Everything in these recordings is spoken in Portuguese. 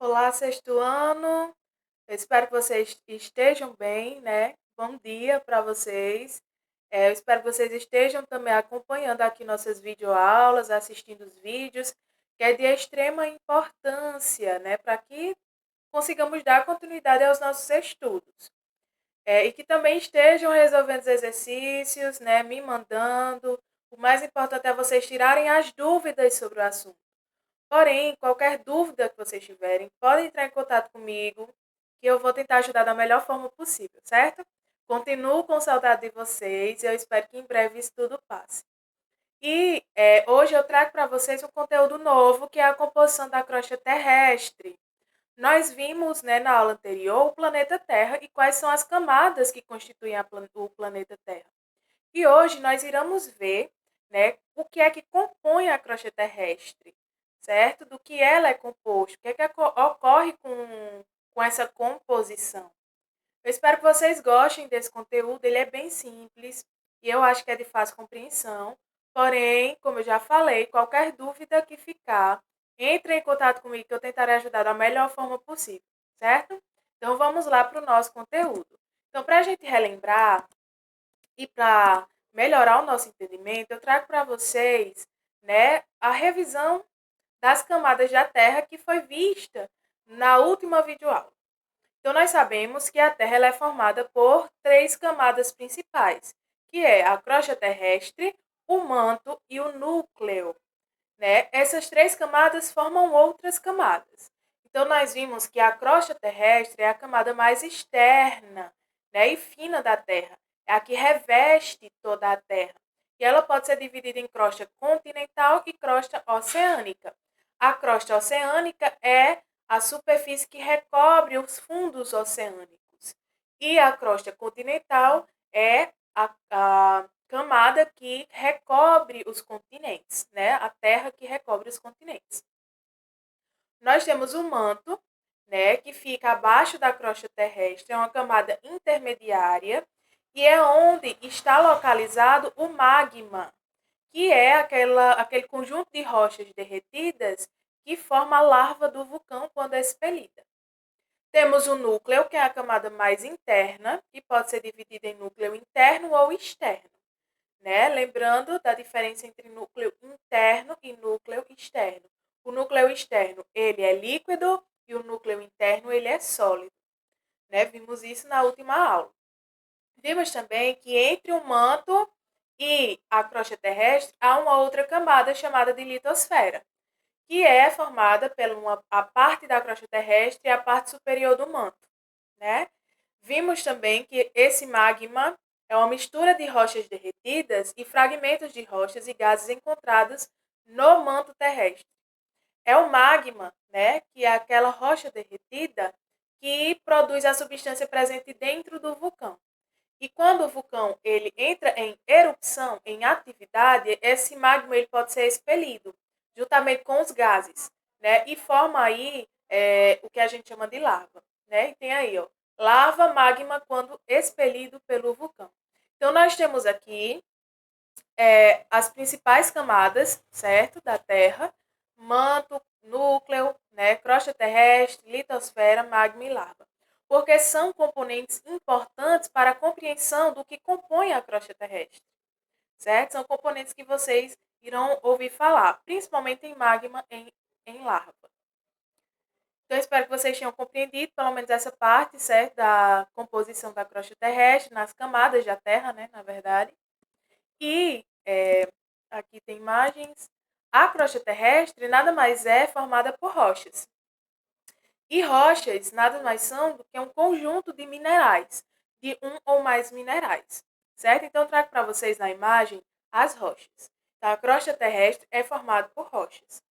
Olá, sexto ano. Eu espero que vocês estejam bem, né? Bom dia para vocês. Eu espero que vocês estejam também acompanhando aqui nossas videoaulas, assistindo os vídeos, que é de extrema importância, né? Para que consigamos dar continuidade aos nossos estudos. E que também estejam resolvendo os exercícios, né? Me mandando. O mais importante é vocês tirarem as dúvidas sobre o assunto. Porém, qualquer dúvida que vocês tiverem, podem entrar em contato comigo, que eu vou tentar ajudar da melhor forma possível, certo? Continuo com saudade de vocês e eu espero que em breve isso tudo passe. Hoje eu trago para vocês um conteúdo novo, que é a composição da crosta terrestre. Nós vimos, né, na aula anterior o planeta Terra e quais são as camadas que constituem o planeta Terra. E hoje nós iremos ver, né, o que é que compõe a crosta terrestre, certo? Do que ela é composta, o que é que ocorre com essa composição. Eu espero que vocês gostem desse conteúdo, ele é bem simples e eu acho que é de fácil compreensão. Porém, como eu já falei, qualquer dúvida que ficar, entre em contato comigo que eu tentarei ajudar da melhor forma possível, certo? Então vamos lá para o nosso conteúdo. Então, para a gente relembrar, e para melhorar o nosso entendimento, eu trago para vocês, né, a revisão das camadas da Terra que foi vista na última videoaula. Então, nós sabemos que a Terra ela é formada por três camadas principais, que é a crosta terrestre, o manto e o núcleo. Né? Essas três camadas formam outras camadas. Então, nós vimos que a crosta terrestre é a camada mais externa, né, e fina da Terra. É a que reveste toda a Terra. E ela pode ser dividida em crosta continental e crosta oceânica. A crosta oceânica é a superfície que recobre os fundos oceânicos. E a crosta continental é a camada que recobre os continentes, né? A terra que recobre os continentes. Nós temos o manto, né, que fica abaixo da crosta terrestre, é uma camada intermediária e é onde está localizado o magma, que é aquele conjunto de rochas derretidas que forma a larva do vulcão quando é expelida. Temos o núcleo, que é a camada mais interna, e pode ser dividida em núcleo interno ou externo. Né? Lembrando da diferença entre núcleo interno e núcleo externo. O núcleo externo, ele é líquido e o núcleo interno, ele é sólido. Né? Vimos isso na última aula. Vimos também que entre o manto e a crosta terrestre há uma outra camada chamada de litosfera, que é formada pela a parte da crosta terrestre e a parte superior do manto. Né? Vimos também que esse magma é uma mistura de rochas derretidas e fragmentos de rochas e gases encontrados no manto terrestre. É o magma, né, que é aquela rocha derretida que produz a substância presente dentro do vulcão. E quando o vulcão ele entra em erupção, em atividade, esse magma ele pode ser expelido juntamente com os gases, né, e forma aí o que a gente chama de lava, né? E tem aí, ó, lava, magma quando expelido pelo vulcão. Então nós temos aqui as principais camadas, certo, da Terra: manto, núcleo, né, crosta terrestre, litosfera, magma e lava. Porque são componentes importantes para a compreensão do que compõe a crosta terrestre, certo? São componentes que vocês irão ouvir falar, principalmente em magma, em lava. Então, espero que vocês tenham compreendido pelo menos essa parte, certo, da composição da crosta terrestre, nas camadas da Terra, né, na verdade. E aqui tem imagens. A crosta terrestre nada mais é formada por rochas. E rochas nada mais são do que um conjunto de minerais, de um ou mais minerais, certo? Então, eu trago para vocês na imagem as rochas. Então, a crosta terrestre é formada por rochas.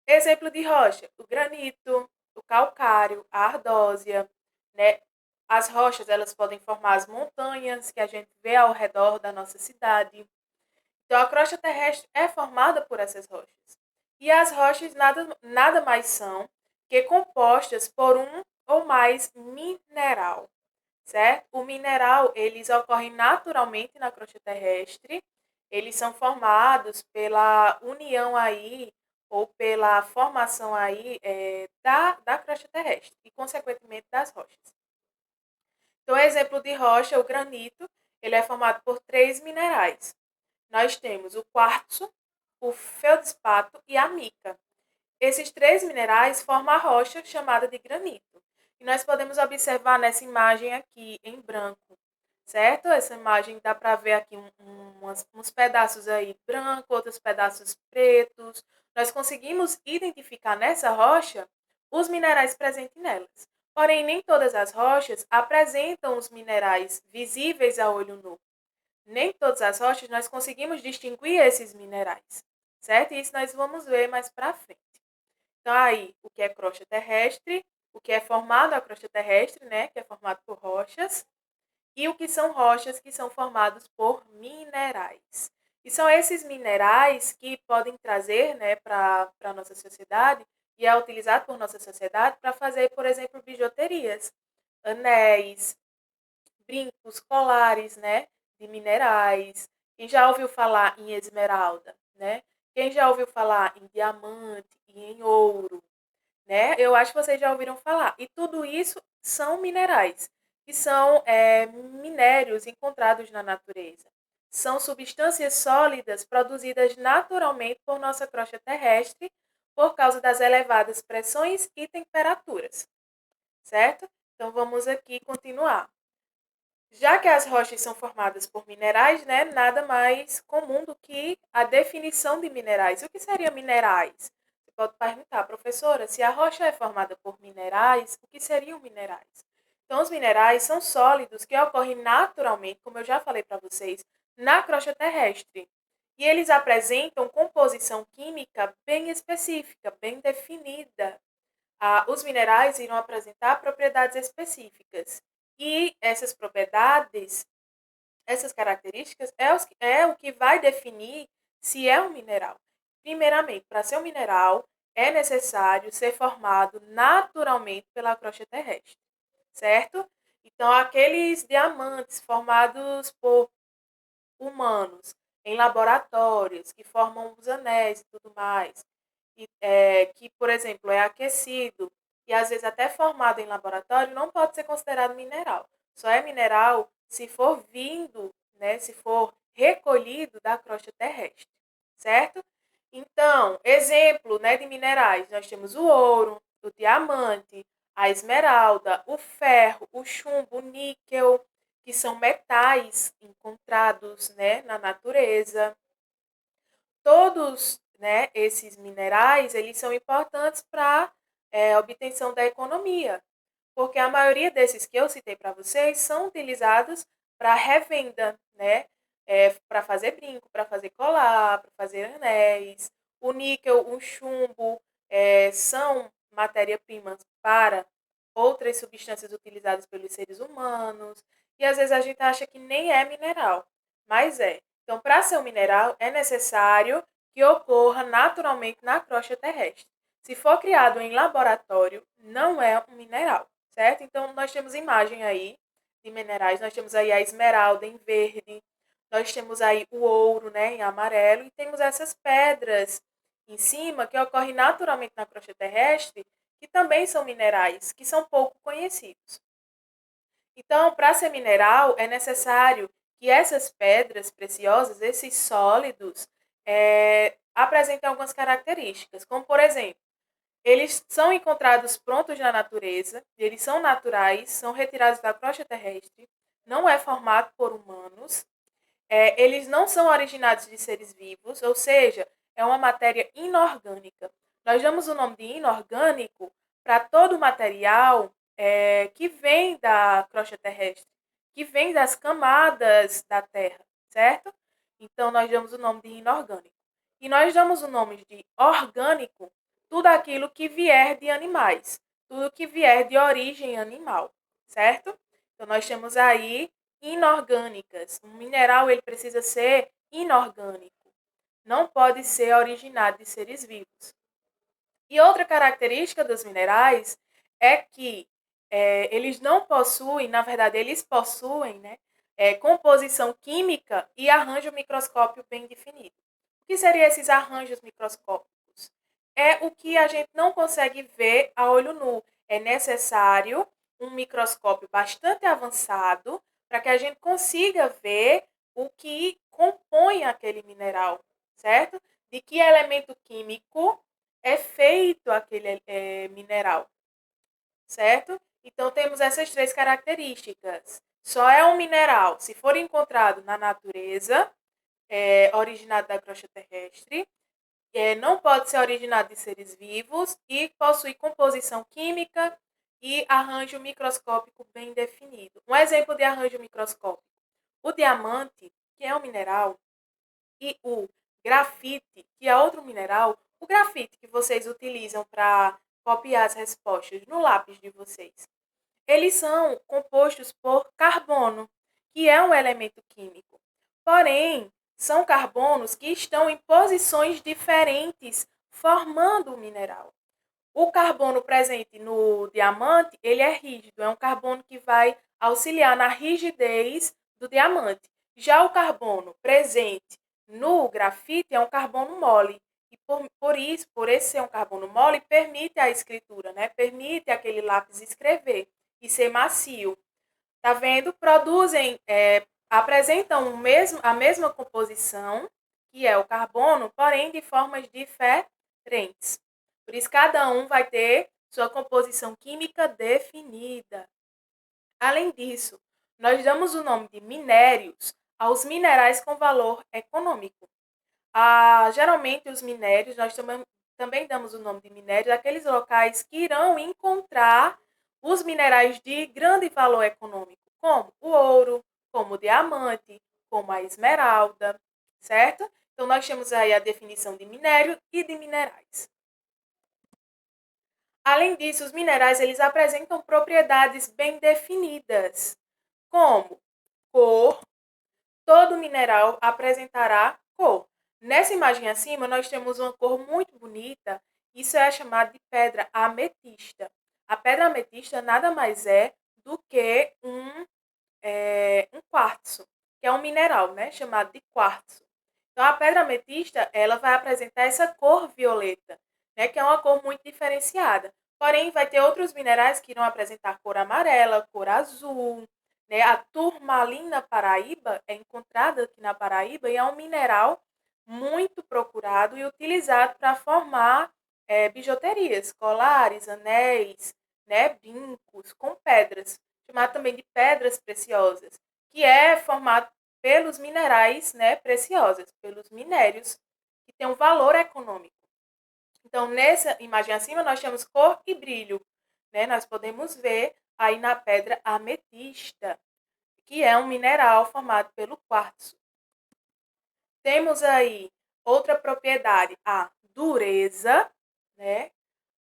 Exemplo de rocha: o granito, o calcário, a ardósia, né? As rochas, elas podem formar as montanhas que a gente vê ao redor da nossa cidade. Então, a crosta terrestre é formada por essas rochas. E as rochas nada mais são que compostas por um ou mais mineral, certo? O mineral, eles ocorrem naturalmente na crosta terrestre. Eles são formados pela união aí ou pela formação aí da crosta terrestre e, consequentemente, das rochas. Então, exemplo de rocha, o granito, ele é formado por 3 minerais. Nós temos o quartzo, o feldspato e a mica. Esses 3 minerais formam a rocha chamada de granito. E nós podemos observar nessa imagem aqui em branco, certo? Essa imagem dá para ver aqui uns pedaços aí brancos, outros pedaços pretos. Nós conseguimos identificar nessa rocha os minerais presentes nelas. Porém, nem todas as rochas apresentam os minerais visíveis a olho nu. Nem todas as rochas nós conseguimos distinguir esses minerais, certo? E isso nós vamos ver mais para frente. Então, aí, o que é crosta terrestre, o que é formado a crosta terrestre, né, que é formado por rochas, e o que são rochas que são formados por minerais. E são esses minerais que podem trazer, né, para a nossa sociedade, e é utilizado por nossa sociedade para fazer, por exemplo, bijuterias, anéis, brincos, colares, né, de minerais. Quem já ouviu falar em esmeralda, né? Quem já ouviu falar em diamante e em ouro, né? Eu acho que vocês já ouviram falar. E tudo isso são minerais, que são minérios encontrados na natureza. São substâncias sólidas produzidas naturalmente por nossa crosta terrestre por causa das elevadas pressões e temperaturas, certo? Então vamos aqui continuar. Já que as rochas são formadas por minerais, né, nada mais comum do que a definição de minerais. O que seriam minerais? Você pode perguntar, professora, se a rocha é formada por minerais, o que seriam minerais? Então, os minerais são sólidos que ocorrem naturalmente, como eu já falei para vocês, na crosta terrestre. E eles apresentam composição química bem específica, bem definida. Os minerais irão apresentar propriedades específicas. E essas propriedades, essas características, é o que vai definir se é um mineral. Primeiramente, para ser um mineral, é necessário ser formado naturalmente pela crosta terrestre, certo? Então, aqueles diamantes formados por humanos em laboratórios, que formam os anéis e tudo mais, que, por exemplo, é aquecido e às vezes até formado em laboratório, não pode ser considerado mineral. Só é mineral se for vindo, né, se for recolhido da crosta terrestre, certo? Então, exemplo, né, de minerais, nós temos o ouro, o diamante, a esmeralda, o ferro, o chumbo, o níquel, que são metais encontrados, né, na natureza. Todos, né, esses minerais, eles são importantes para a obtenção da economia, porque a maioria desses que eu citei para vocês são utilizados para revenda, né, para fazer brinco, para fazer colar, para fazer anéis. O níquel, o chumbo, são matéria-primas para outras substâncias utilizadas pelos seres humanos, e às vezes a gente acha que nem é mineral, mas é. Então, para ser um mineral, é necessário que ocorra naturalmente na crosta terrestre. Se for criado em laboratório, não é um mineral, certo? Então, nós temos imagem aí de minerais, nós temos aí a esmeralda em verde, nós temos aí o ouro, né, em amarelo, e temos essas pedras em cima que ocorrem naturalmente na crosta terrestre, que também são minerais, que são pouco conhecidos. Então, para ser mineral, é necessário que essas pedras preciosas, esses sólidos, apresentem algumas características, como, por exemplo, eles são encontrados prontos na natureza, eles são naturais, são retirados da crosta terrestre, não é formado por humanos, eles não são originados de seres vivos, ou seja, é uma matéria inorgânica. Nós damos o nome de inorgânico para todo o material que vem da crosta terrestre, que vem das camadas da Terra, certo? Então, nós damos o nome de inorgânico. E nós damos o nome de orgânico tudo aquilo que vier de animais, tudo que vier de origem animal, certo? Então, nós temos aí inorgânicas. Um mineral ele precisa ser inorgânico, não pode ser originado de seres vivos. E outra característica dos minerais é que eles não possuem, na verdade, eles possuem, né, composição química e arranjo microscópio bem definido. O que seriam esses arranjos microscópicos? é o que a gente não consegue ver a olho nu. É necessário um microscópio bastante avançado para que a gente consiga ver o que compõe aquele mineral, certo? De que elemento químico é feito aquele mineral, certo? Então, temos essas três características. Só é um mineral se for encontrado na natureza, originado da crosta terrestre, não pode ser originado de seres vivos e possui composição química e arranjo microscópico bem definido. Um exemplo de arranjo microscópico: o diamante, que é um mineral, e o grafite, que é outro mineral. O grafite que vocês utilizam para copiar as respostas no lápis de vocês, eles são compostos por carbono, que é um elemento químico. Porém, são carbonos que estão em posições diferentes, formando o mineral. O carbono presente no diamante, ele é rígido, é um carbono que vai auxiliar na rigidez do diamante. Já o carbono presente no grafite é um carbono mole. E por isso, por esse ser um carbono mole, permite a escritura, né? Permite aquele lápis escrever e ser macio. Tá vendo? Produzem, apresentam a mesma composição, que é o carbono, porém de formas diferentes. Por isso, cada um vai ter sua composição química definida. Além disso, nós damos o nome de minérios aos minerais com valor econômico. Geralmente, os minérios, nós também damos o nome de minérios àqueles locais que irão encontrar os minerais de grande valor econômico, como o ouro, como o diamante, como a esmeralda, certo? Então, nós temos aí a definição de minério e de minerais. Além disso, os minerais eles apresentam propriedades bem definidas, como cor. Todo mineral apresentará cor. Nessa imagem acima, nós temos uma cor muito bonita, isso é chamado de pedra ametista. A pedra ametista nada mais é do que um quartzo, que é um mineral, né, chamado de quartzo. Então, a pedra ametista, ela vai apresentar essa cor violeta, né, que é uma cor muito diferenciada. Porém, vai ter outros minerais que irão apresentar cor amarela, cor azul, né? A turmalina paraíba é encontrada aqui na Paraíba e é um mineral muito procurado e utilizado para formar bijuterias, colares, anéis, né, brincos com pedras, chamado também de pedras preciosas, que é formado pelos minerais, né, preciosos, pelos minérios, que tem um valor econômico. Então, nessa imagem acima, nós temos cor e brilho, né? Nós podemos ver aí na pedra ametista, que é um mineral formado pelo quartzo. Temos aí outra propriedade, a dureza, né?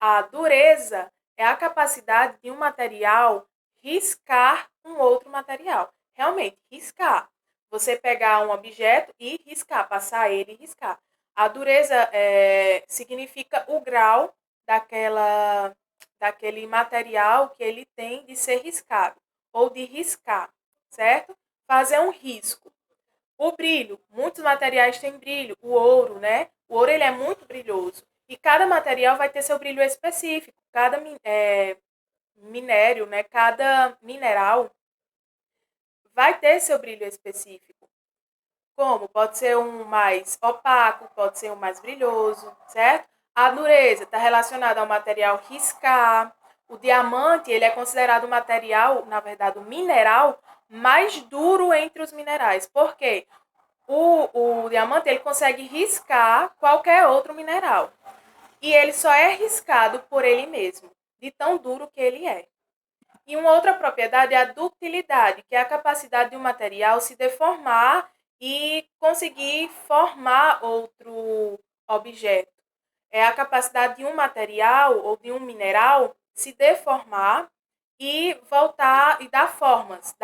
A dureza é a capacidade de um material riscar um outro material. Realmente, riscar. Você pegar um objeto e riscar, passar ele e riscar. A dureza significa o grau daquele material que ele tem de ser riscado ou de riscar, certo? Fazer um risco. O brilho, muitos materiais têm brilho. O ouro, né? O ouro ele é muito brilhoso. E cada material vai ter seu brilho específico. Cada minério, né? Cada mineral vai ter seu brilho específico. Como? Pode ser um mais opaco, pode ser um mais brilhoso, certo? A dureza está relacionada ao material riscar. O diamante, ele é considerado o material, na verdade, o mineral mais duro entre os minerais. Por quê? O diamante, ele consegue riscar qualquer outro mineral. E ele só é riscado por ele mesmo, de tão duro que ele é. E uma outra propriedade é a ductilidade, que é a capacidade de um material se deformar e conseguir formar outro objeto. É a capacidade de um material ou de um mineral se deformar e voltar e dar formas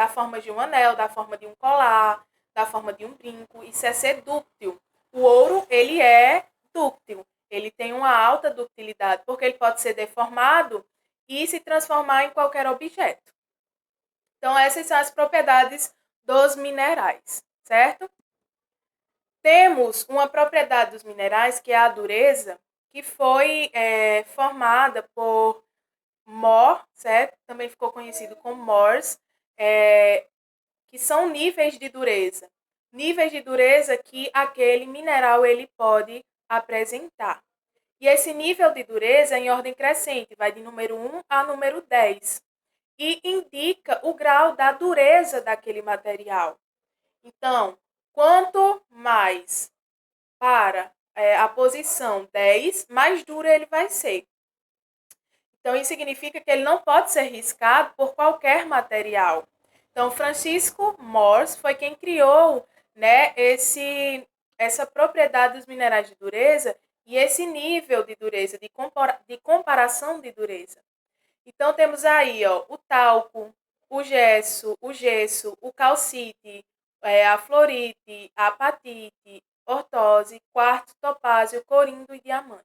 de um anel, dar forma de um colar, dar forma de um brinco. Isso é ser dúctil. O ouro, ele é dúctil. Ele tem uma alta ductilidade, porque ele pode ser deformado e se transformar em qualquer objeto. Então, essas são as propriedades dos minerais, certo? Temos uma propriedade dos minerais, que é a dureza, que foi formada por Mohr, certo? Também ficou conhecido como Mohrs, que são níveis de dureza. Níveis de dureza que aquele mineral ele pode apresentar. E esse nível de dureza é em ordem crescente, vai de número 1 a número 10. E indica o grau da dureza daquele material. Então, quanto mais para a posição 10, mais duro ele vai ser. Então, isso significa que ele não pode ser riscado por qualquer material. Então, Francisco Mohrs foi quem criou, né, essa propriedade dos minerais de dureza e esse nível de dureza, de comparação de dureza. Então, temos aí o talco, o gesso, o calcite, a fluorite, a apatite, ortose, quartzo, topázio, corindo e diamante.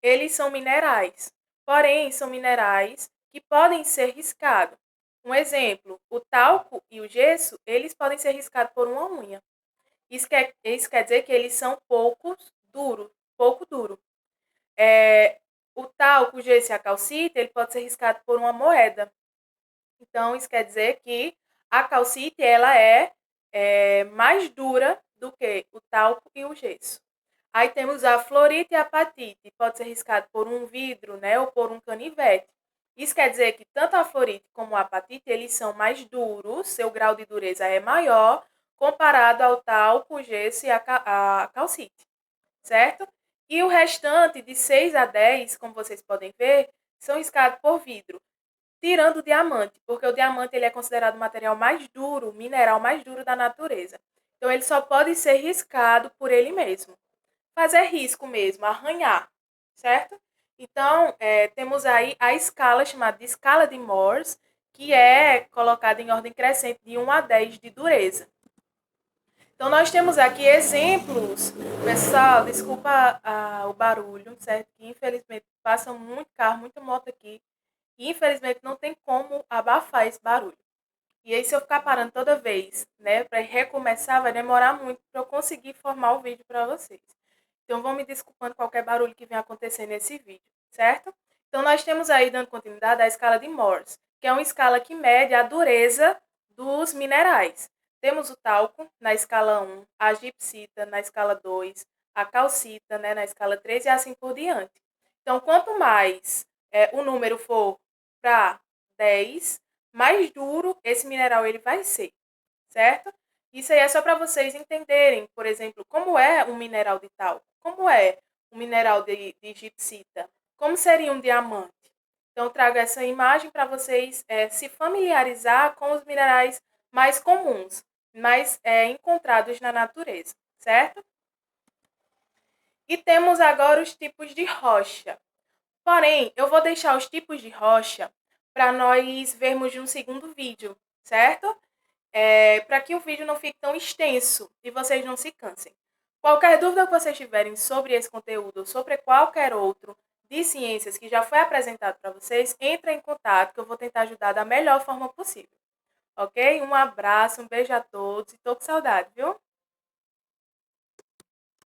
Eles são minerais, porém são minerais que podem ser riscados. Um exemplo, o talco e o gesso, eles podem ser riscados por uma unha. Isso quer dizer que eles são pouco duro. O talco, o gesso e a calcita, ele pode ser riscado por uma moeda. Então, isso quer dizer que a calcita ela é mais dura do que o talco e o gesso. Aí temos a fluorite e a apatite, pode ser riscado por um vidro, né, ou por um canivete. Isso quer dizer que tanto a fluorite como a apatite, eles são mais duros, seu grau de dureza é maior, comparado ao talco, o gesso e a calcite, certo? E o restante, de 6 a 10, como vocês podem ver, são riscados por vidro, tirando o diamante, porque o diamante ele é considerado o material mais duro, o mineral mais duro da natureza. Então, ele só pode ser riscado por ele mesmo. Fazer risco mesmo, arranhar, certo? Então, temos aí a escala chamada de escala de Mohrs, que é colocada em ordem crescente de 1 a 10 de dureza. Então, nós temos aqui exemplos. Pessoal, desculpa o barulho, certo? Que infelizmente passa muito carro, muita moto aqui. E infelizmente não tem como abafar esse barulho. E aí, se eu ficar parando toda vez, né, para recomeçar, vai demorar muito para eu conseguir formar o vídeo para vocês. Então, vão me desculpando qualquer barulho que venha acontecer nesse vídeo, certo? Então, nós temos aí, dando continuidade, a escala de Mohrs, que é uma escala que mede a dureza dos minerais. Temos o talco na escala 1, a gipsita na escala 2, a calcita, né, na escala 3 e assim por diante. Então, quanto mais o número for para 10, mais duro esse mineral ele vai ser, certo? Isso aí é só para vocês entenderem, por exemplo, como é um mineral de talco, como é um mineral de gipsita, como seria um diamante. Então, eu trago essa imagem para vocês se familiarizar com os minerais mais comuns, mais encontrados na natureza, certo? E temos agora os tipos de rocha. Porém, eu vou deixar os tipos de rocha para nós vermos de um segundo vídeo, certo? Para que o vídeo não fique tão extenso e vocês não se cansem. Qualquer dúvida que vocês tiverem sobre esse conteúdo ou sobre qualquer outro de ciências que já foi apresentado para vocês, entre em contato que eu vou tentar ajudar da melhor forma possível. Ok? Um abraço, um beijo a todos e tô com saudade, viu?